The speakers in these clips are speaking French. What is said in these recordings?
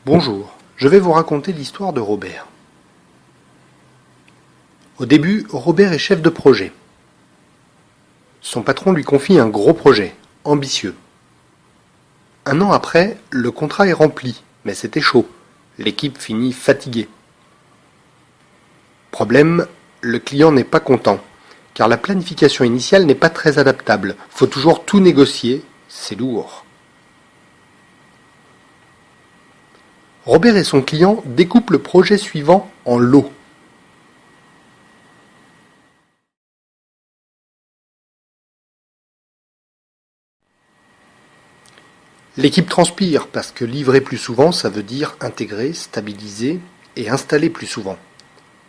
Bonjour, je vais vous raconter l'histoire de Robert. Au début, Robert est chef de projet. Son patron lui confie un gros projet, ambitieux. Un an après, le contrat est rempli, mais c'était chaud. L'équipe finit fatiguée. Problème, le client n'est pas content, car la planification initiale n'est pas très adaptable. Faut toujours tout négocier, c'est lourd. Robert et son client découpent le projet suivant en lots. L'équipe transpire parce que livrer plus souvent, ça veut dire intégrer, stabiliser et installer plus souvent.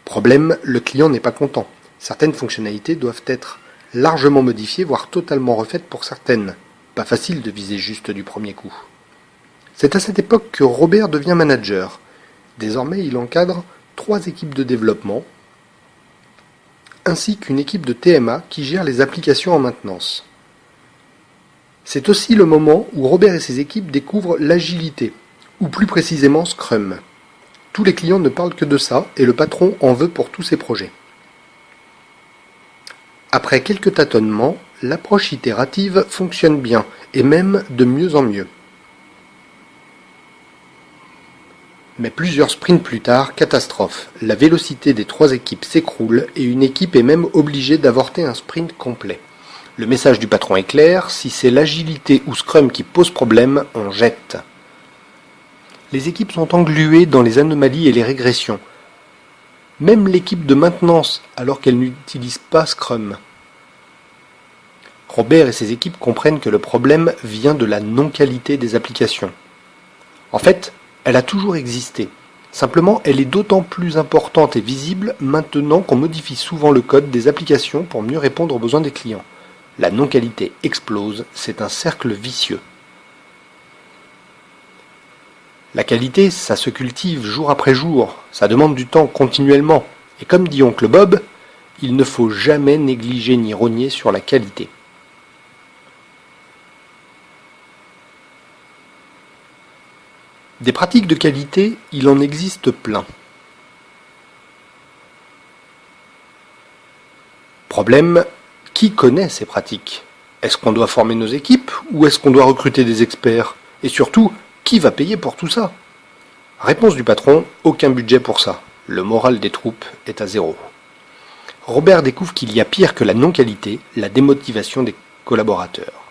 Problème, le client n'est pas content. Certaines fonctionnalités doivent être largement modifiées, voire totalement refaites pour certaines. Pas facile de viser juste du premier coup. C'est à cette époque que Robert devient manager. Désormais, il encadre 3 équipes de développement, ainsi qu'une équipe de TMA qui gère les applications en maintenance. C'est aussi le moment où Robert et ses équipes découvrent l'agilité, ou plus précisément Scrum. Tous les clients ne parlent que de ça, et le patron en veut pour tous ses projets. Après quelques tâtonnements, l'approche itérative fonctionne bien, et même de mieux en mieux. Mais plusieurs sprints plus tard, catastrophe. La vélocité des 3 équipes s'écroule et une équipe est même obligée d'avorter un sprint complet. Le message du patron est clair, si c'est l'agilité ou Scrum qui pose problème, on jette. Les équipes sont engluées dans les anomalies et les régressions. Même l'équipe de maintenance, alors qu'elle n'utilise pas Scrum. Robert et ses équipes comprennent que le problème vient de la non-qualité des applications. En fait, elle a toujours existé. Simplement, elle est d'autant plus importante et visible maintenant qu'on modifie souvent le code des applications pour mieux répondre aux besoins des clients. La non-qualité explose, c'est un cercle vicieux. La qualité, ça se cultive jour après jour, ça demande du temps continuellement. Et comme dit oncle Bob, il ne faut jamais négliger ni rogner sur la qualité. Des pratiques de qualité, il en existe plein. Problème, qui connaît ces pratiques? Est-ce qu'on doit former nos équipes ou est-ce qu'on doit recruter des experts? Et surtout, qui va payer pour tout ça? Réponse du patron, aucun budget pour ça. Le moral des troupes est à 0. Robert découvre qu'il y a pire que la non-qualité, la démotivation des collaborateurs.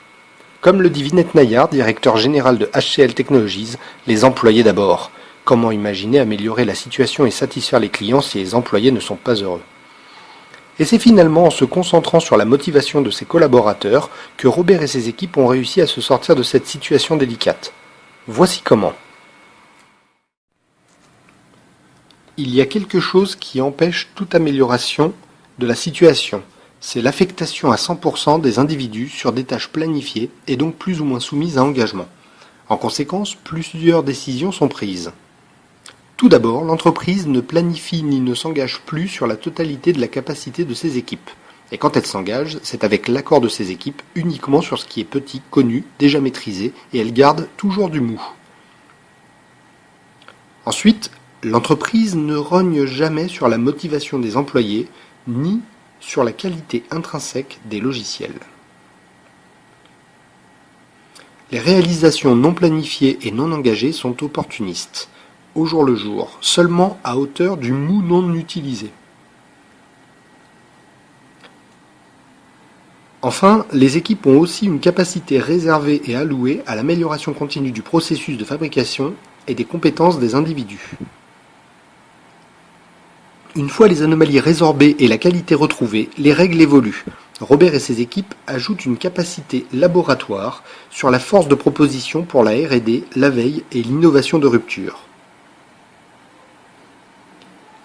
Comme le dit Vinette Nayar, directeur général de HCL Technologies, les employés d'abord. Comment imaginer améliorer la situation et satisfaire les clients si les employés ne sont pas heureux? Et c'est finalement en se concentrant sur la motivation de ses collaborateurs que Robert et ses équipes ont réussi à se sortir de cette situation délicate. Voici comment. Il y a quelque chose qui empêche toute amélioration de la situation. C'est l'affectation à 100% des individus sur des tâches planifiées et donc plus ou moins soumises à engagement. En conséquence, plusieurs décisions sont prises. Tout d'abord, l'entreprise ne planifie ni ne s'engage plus sur la totalité de la capacité de ses équipes. Et quand elle s'engage, c'est avec l'accord de ses équipes uniquement sur ce qui est petit, connu, déjà maîtrisé, et elle garde toujours du mou. Ensuite, l'entreprise ne rogne jamais sur la motivation des employés, ni sur la qualité intrinsèque des logiciels. Les réalisations non planifiées et non engagées sont opportunistes, au jour le jour, seulement à hauteur du mou non utilisé. Enfin, les équipes ont aussi une capacité réservée et allouée à l'amélioration continue du processus de fabrication et des compétences des individus. Une fois les anomalies résorbées et la qualité retrouvée, les règles évoluent. Robert et ses équipes ajoutent une capacité laboratoire sur la force de proposition pour la R&D, la veille et l'innovation de rupture.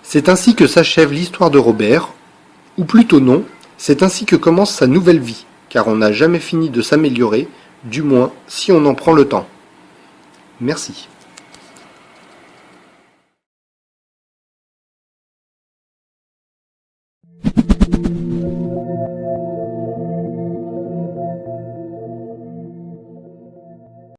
C'est ainsi que s'achève l'histoire de Robert, ou plutôt non, c'est ainsi que commence sa nouvelle vie, car on n'a jamais fini de s'améliorer, du moins si on en prend le temps. Merci.